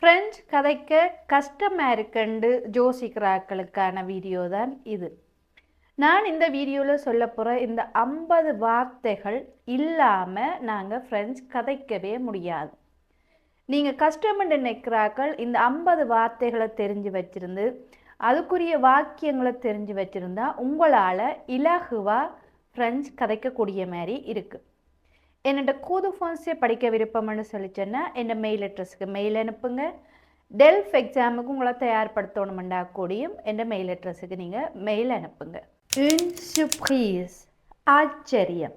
French கதைக்க கஷ்டமாக இருக்குன்னு யோசிக்கிறாக்களுக்கான வீடியோ தான் இது. நான் இந்த வீடியோவில் சொல்ல போகிற இந்த 50 வார்த்தைகள் இல்லாமல் நாங்கள் ஃப்ரெஞ்ச் கதைக்கவே முடியாது. நீங்கள் கஷ்டம்னு நினைக்கிறாக்கள் இந்த 50 வார்த்தைகளை தெரிஞ்சு வச்சிருந்து அதுக்குரிய வாக்கியங்களை தெரிஞ்சு வச்சுருந்தா உங்களால் இலகுவாக ஃப்ரெஞ்ச் கதைக்கக்கூடிய மாதிரி இருக்குது. என்னோட கூது ஃபான்ஸே படிக்க விருப்பம்னு சொல்லிச்சேன்னா என் மெயில் அட்ரஸுக்கு மெயில் அனுப்புங்க. டெல்ஃப் எக்ஸாமுக்கு உங்களை தயார்படுத்தணுமெண்டா கூடியும் என் மெயில் அட்ரஸுக்கு நீங்கள் மெயில் அனுப்புங்க. Une surprise, ஆச்சரியம்.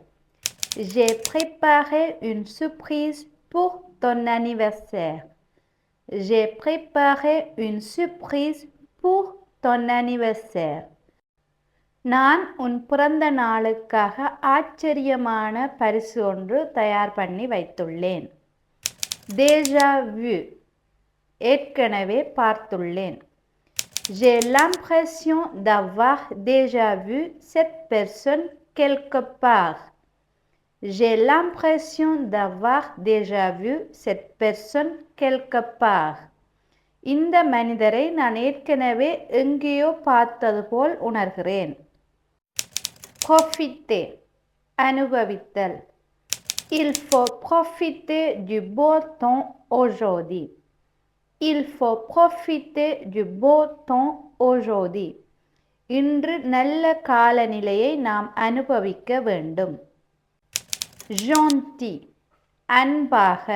J'ai préparé une surprise pour ton anniversaire. J'ai préparé une surprise pour ton anniversaire. நான் உன் பிறந்த நாளுக்காக ஆச்சரியமான பரிசு ஒன்று தயார் பண்ணி வைத்துள்ளேன். Déjà vu, ஏற்கனவே பார்த்துள்ளேன். J'ai l'impression d'avoir déjà vu cette personne quelque part. J'ai l'impression d'avoir déjà vu cette personne quelque part. இந்த மனிதரை நான் ஏற்கனவே எங்கேயோ பார்த்தது போல் உணர்கிறேன். Profiter, அனுபவித்தல். Il faut profiter du beau temps aujourd'hui. Il faut profiter du beau temps aujourd'hui. இன்று நல்ல காலநிலையை நாம் அனுபவிக்க வேண்டும். Gentil, அன்பாக.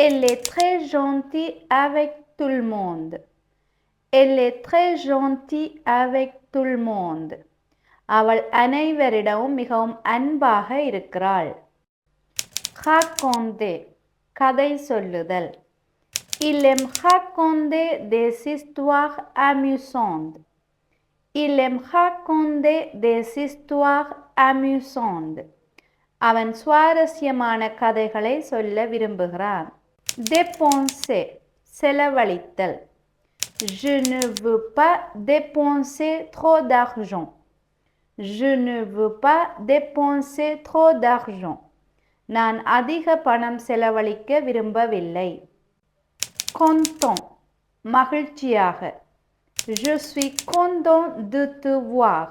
Elle est très gentille avec tout le monde. Elle est très gentille avec tout le monde. அவள் அனைவரிடமும் மிகவும் அன்பாக இருக்கிறாள். Raconter, கதை சொல்லுதல். Il aime raconter des histoires amusantes. Il aime raconter des histoires amusantes. அவன் சுவாரஸ்யமான கதைகளை சொல்ல விரும்புகிறான். Dépenser, செலவழித்தல். Je ne veux pas dépenser trop d'argent. Je ne veux pas dépenser trop d'argent. நான் அதிக பணம் செலவழிக்க விரும்பவில்லை. Content, மகிழ்ச்சியாக. Je suis content de te voir.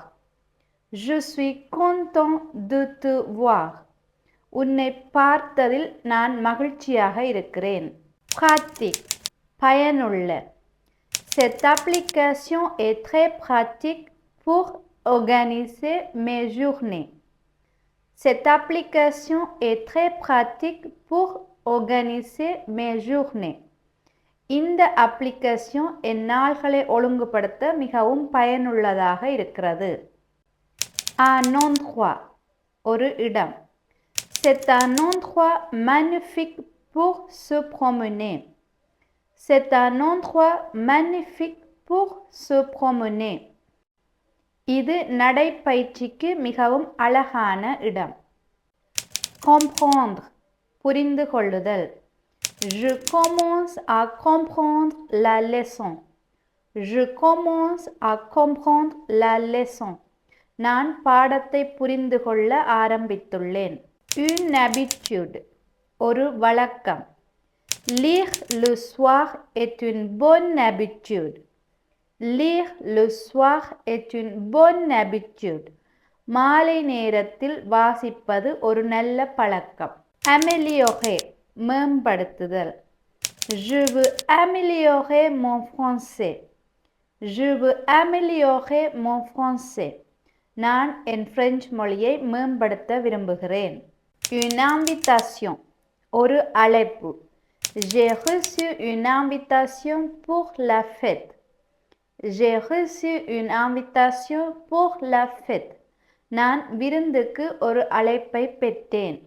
Je suis content de te voir. உன்னை பார்த்ததில் நான் மகிழ்ச்சியாக இருக்கிறேன். Pratique, பயனுள்ள. Cette application est très pratique pour organiser mes journées. Cette application est très pratique pour organiser mes journées. இந்த application என் நாள்களை ஒழுங்குபடுத்த மிகவும் பயனுள்ளதாக இருக்கிறது. Un endroit, ஒரு இடம். C'est un endroit magnifique pour se promener. C'est un endroit magnifique pour se promener. இது நடைப்பயிற்சிக்கு மிகவும் அழகான இடம். Comprendre, புரிந்து கொள்ளுதல். Je commence à comprendre la leçon. Je commence à comprendre la leçon. நான் பாடத்தை புரிந்து கொள்ள ஆரம்பித்துள்ளேன். Une habitude, ஒரு வழக்கம். Lire le soir est une bonne habitude. Lire le soir est une bonne habitude. மாலை நேரத்தில் வாசிப்பது ஒரு நல்ல பழக்கம். Améliorer, மேம்படுத்துதல். Je veux améliorer mon français. Je veux améliorer mon français. நான் என் பிரெஞ்சு மொழியை மேம்படுத்த விரும்புகிறேன். Une invitation, ஒரு அழைப்பு. J'ai reçu une invitation pour la fête. J'ai reçu une invitation pour la fête. நான் விருந்துக்கு ஒரு அழைப்பை பெற்றேன்.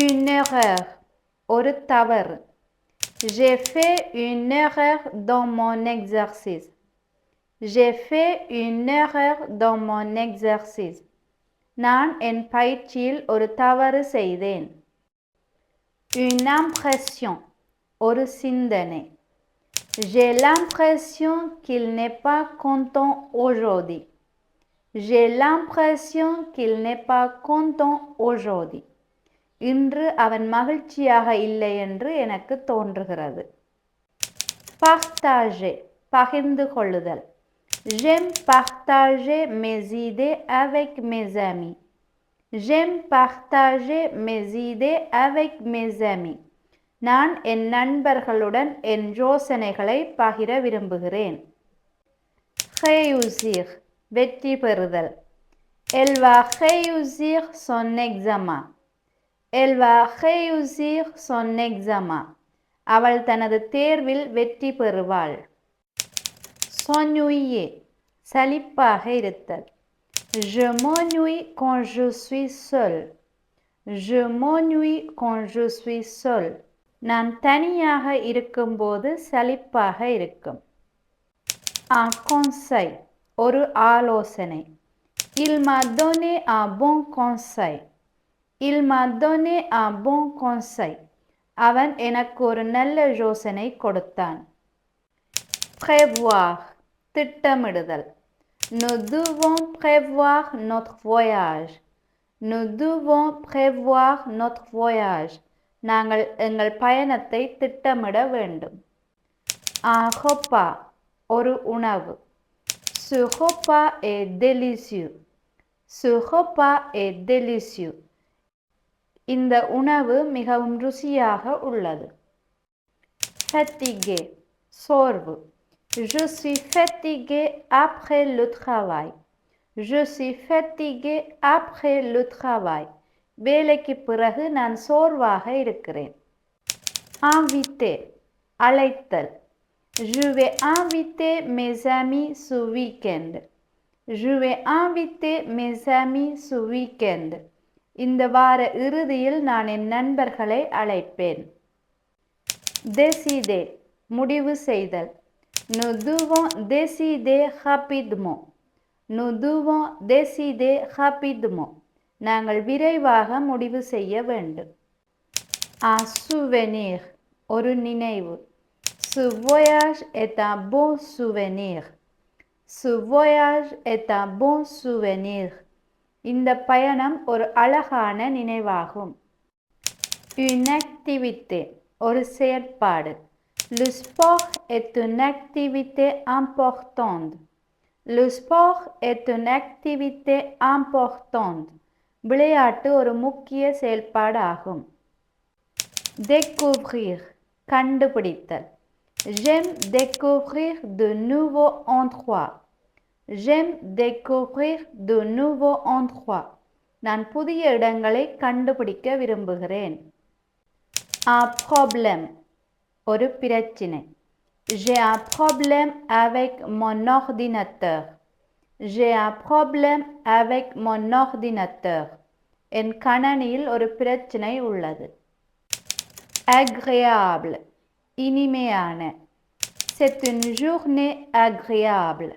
Une erreur, ஒரு தவறு. J'ai fait une erreur dans mon exercice. J'ai fait une erreur dans mon exercice. நான் என் பயிற்சியில் ஒரு தவறு செய்தேன். Une impression, ஒரு சிந்தனை. J'ai l'impression qu'il n'est pas content aujourd'hui. J'ai l'impression qu'il n'est pas content aujourd'hui. இன்று அவன் மகிழ்ச்சியாக இல்லை என்று எனக்கு தோன்றுகிறது. partager பகிர்ந்து கொள்ளுதல். J'aime partager mes idées avec mes amis. J'aime partager mes idées avec mes amis. நான் என் நண்பர்களுடன் என் யோசனைகளை பகிர விரும்புகிறேன். Réussir வெற்றி பெறுதல். Elle va réussir son examen. Elle va réussir son examen. அவள் தனது தேர்வில் வெற்றி பெறுவாள். S'ennuyer சலிப்பாக இருத்தல். Je m'ennuie quand je suis seul. Je m'ennuie quand je suis seul. நான் தனியாக இருக்கும்போது சலிப்பாக இருக்கும். Un conseil ஒரு ஆலோசனை. Il m'a donné un bon conseil. Il m'a donné un bon conseil. அவன் எனக்கு ஒரு நல்ல யோசனை கொடுத்தான். Prévoir திட்டமிடுதல். Nous devons prévoir notre voyage. Nous devons prévoir notre voyage. நாங்கள் எங்கள் பயணத்தை திட்டமிட வேண்டும். Un repas ஒரு உணவு. Ce repas est délicieux. Ce repas est délicieux. இந்த உணவு மிகவும் ருசியாக உள்ளது. Fatigué சோர்வு. Je suis fatigué après le travail. Je suis fatigué après le travail. வேலைக்கு பிறகு நான் சோர்வாக இருக்கிறேன். Inviter அழைத்தல். Je vais inviter mes amis ce week-end. Je vais inviter mes amis ce week-end. இந்த வார இறுதியில் நான் என் நண்பர்களை அழைப்பேன். Décider முடிவு செய்தல். Nous devons décider rapidement. Nous devons décider rapidement. நாங்கள் விரைவாக முடிவு செய்ய வேண்டும். Un souvenir ஒரு நினைவு. Ce voyage est un bon souvenir. Ce voyage est un bon souvenir. இந்த பயணம் ஒரு அழகான நினைவாகும். Une activité ஒரு செயற்பாடு. Le sport est une activité importante. Le sport est une activité importante. விளையாட்டு ஒரு முக்கிய செயல்பாடாகும். Découvrir கண்டுபிடித்தல். J'aime découvrir de nouveaux endroits. J'aime découvrir de nouveaux endroits. நான் புதிய இடங்களை கண்டுபிடிக்க விரும்புகிறேன். Un problème ஒரு பிரச்சினை. J'ai un problème avec mon ordinateur. J'ai un problème avec mon ordinateur. என் கணனியில் ஒரு பிரச்சினை உள்ளது. Agréable இனிமையான. C'est une journée agréable.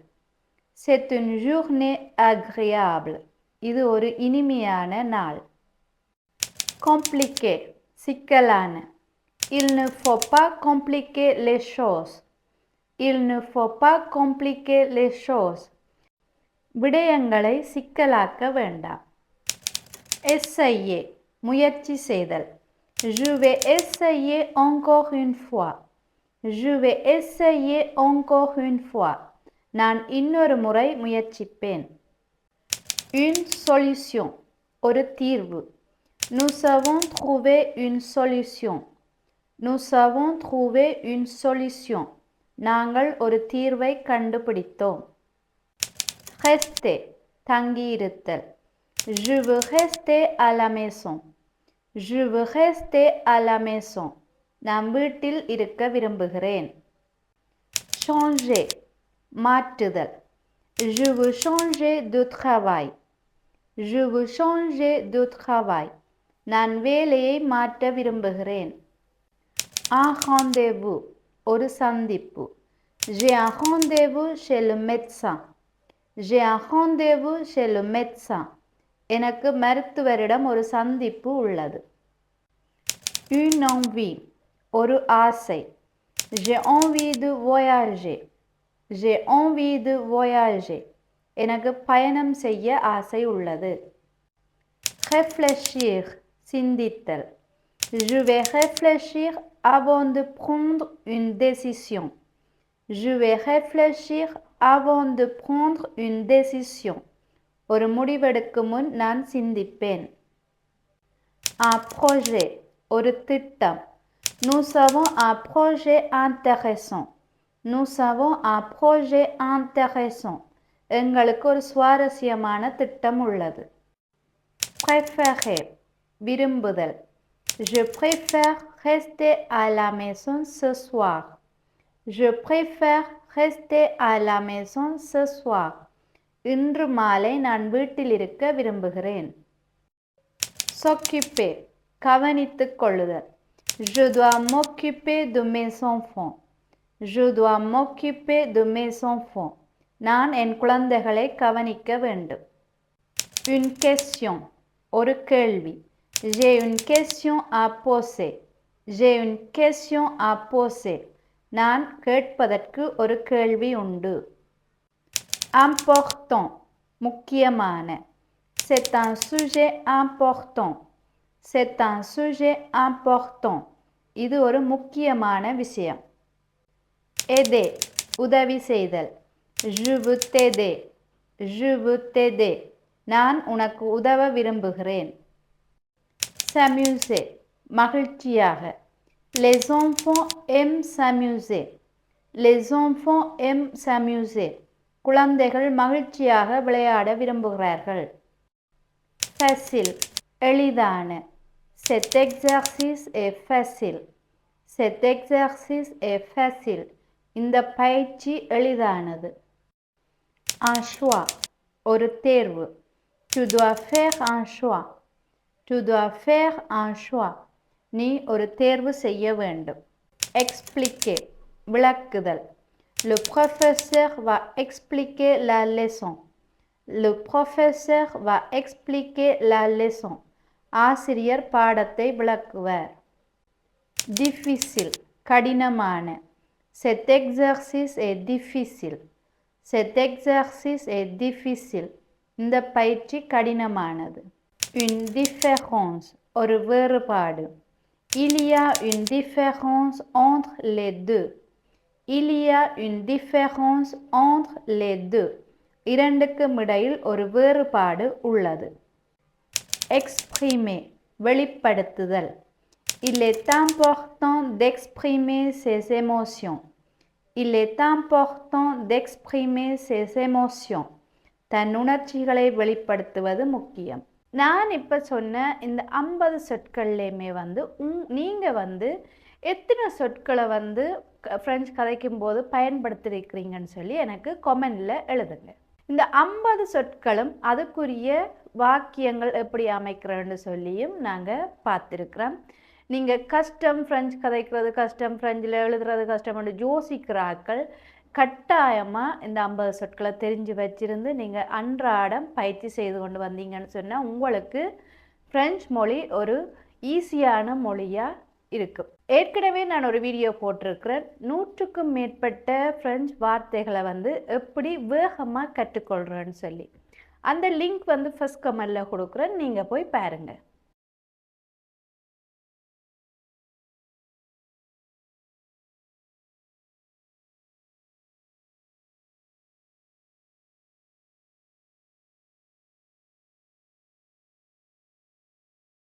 C'est une journée agréable. இது ஒரு இனிமையான நாள். Compliqué சிக்கலான. Il ne faut pas compliquer les choses. Il ne faut pas compliquer les choses. விடயங்களை சிக்கலாக்க வேண்டாம். Essayer முயற்சி செய்தல். Je vais essayer encore une fois. Je vais essayer encore une fois. நான் இன்னொரு முறை முயற்சிப்பேன். Une solution ஒரு தீர்வு. Nous avons trouvé une solution. Nous avons trouvé une solution. நாங்கள் ஒரு தீர்வை கண்டுபிடித்தோம். Rester தங்கியிருத்தல். Je veux rester à la maison. Je veux rester à la maison. நான் வீட்டில் இருக்க விரும்புகிறேன். Changer மாற்றுதல். Je veux changer de travail. Je veux changer de travail. நான் வேலையை மாற்ற விரும்புகிறேன். Un rendez-vous ஒரு சந்திப்பு. J'ai un rendez-vous chez le médecin. J'ai un rendez-vous chez le médecin. எனக்கு மருத்துவரிடம் ஒரு சந்திப்பு உள்ளது. Une envie ஒரு ஆசை. J'ai envie de voyager. J'ai envie de voyager. எனக்கு பயணம் செய்ய ஆசை உள்ளது. Réfléchir சிந்தித்தல். Je vais réfléchir avant de prendre une décision. Je vais réfléchir avant de prendre une décision. ஒரு முடிவெடுக்கும் முன் நான் சிந்திப்பேன். Un projet, ஒரு திட்டம். Nous avons un projet intéressant. Nous avons un projet intéressant. எங்களுக்கு ஒரு சுவாரஸ்யமான திட்டம் உள்ளது. Préférer, விரும்புதல். Je préfère rester à la maison ce soir. Je préfère rester à la maison ce soir. இன்று மாலை நான் வீட்டில் இருக்க விரும்புகிறேன். S'occuper, கவனித்துக் கொள்ளுதல். Je dois m'occuper de mes enfants. Je dois m'occuper de mes enfants. நான் என் குழந்தைகளை கவனிக்க வேண்டும். Une question, ஒரு கேள்வி. J'ai une question à poser. J'ai une question à poser. நான் கேட்பதற்கு ஒரு கேள்வி உண்டு. Important, முக்கியமான. C'est un sujet important. C'est un sujet important. இது ஒரு முக்கியமான விஷயம். Aider, உதவி செய்தல். Je veux t'aider. Je veux t'aider. நான் உனக்கு உதவ விரும்புகிறேன். S'amuser, மகிழ்ச்சியாக. Les enfants aiment s'amuser. Les enfants aiment s'amuser. குழந்தைகள் மகிழ்ச்சியாக விளையாட விரும்புகிறார்கள். Facile, எளிதான. Cet exercice est facile. Cet exercice est facile. இந்த பயிற்சி எளிதானது. Un choix, ஒரு தேர்வு. Tu dois faire un choix. Tu dois faire un choix. நீ ஒரு தேர்வு செய்ய வேண்டும். Expliquer, விளக்குதல். Le professeur va expliquer la leçon. Le professeur va expliquer la leçon. ஆசிரியர் பாடத்தை விளக்குவார். Difficile, கடினமான. Cet exercice est difficile. Cet exercice est difficile. இந்த பயிற்சி கடினமானது. Une différence, ஒரு வேறுபாடு. Il y a une différence entre les deux. Il y a une différence entre les deux. இரண்டுக்கும் இடையில் ஒரு வேறுபாடு உள்ளது. Exprimer, வெளிப்படுத்துதல். Il est important d'exprimer ses émotions. Il est important d'exprimer ses émotions. தன் உணர்ச்சிகளை வெளிப்படுத்துவது முக்கியம். நான் இப்போ சொன்ன இந்த 50 சொற்கள்லையுமே நீங்கள் எத்தனை சொற்களை ஃப்ரெஞ்சு கதைக்கும் போது பயன்படுத்தியிருக்கிறீங்கன்னு சொல்லி எனக்கு கமெண்டில் எழுதுங்க. இந்த 50 சொற்களும் அதுக்குரிய வாக்கியங்கள் எப்படி அமைக்கிறோன்னு சொல்லியும் நாங்கள் பார்த்துருக்குறோம். நீங்கள் கஷ்டம் ஃப்ரெஞ்சு கதைக்கிறது கஷ்டம், ஃப்ரெஞ்சில் எழுதுறது கஷ்டம்னு யோசிக்கிறாக்கள் கட்டாயமாக இந்த 50 சொற்களை தெரிஞ்சு வச்சிருந்து நீங்கள் அன்றாடம் பயிற்சி செய்து கொண்டு வந்தீங்கன்னு சொன்னால் உங்களுக்கு ஃப்ரெஞ்சு மொழி ஒரு ஈஸியான மொழியாக இருக்கும். ஏற்கனவே நான் ஒரு வீடியோ போட்டிருக்கிறேன், 100க்கும் மேற்பட்ட ஃப்ரெஞ்சு வார்த்தைகளை எப்படி வேகமாக கற்றுக்கொள்கிறேன்னு சொல்லி. அந்த லிங்க் ஃபர்ஸ்ட் கமெண்டில் கொடுக்குறேன், நீங்கள் போய் பாருங்கள்.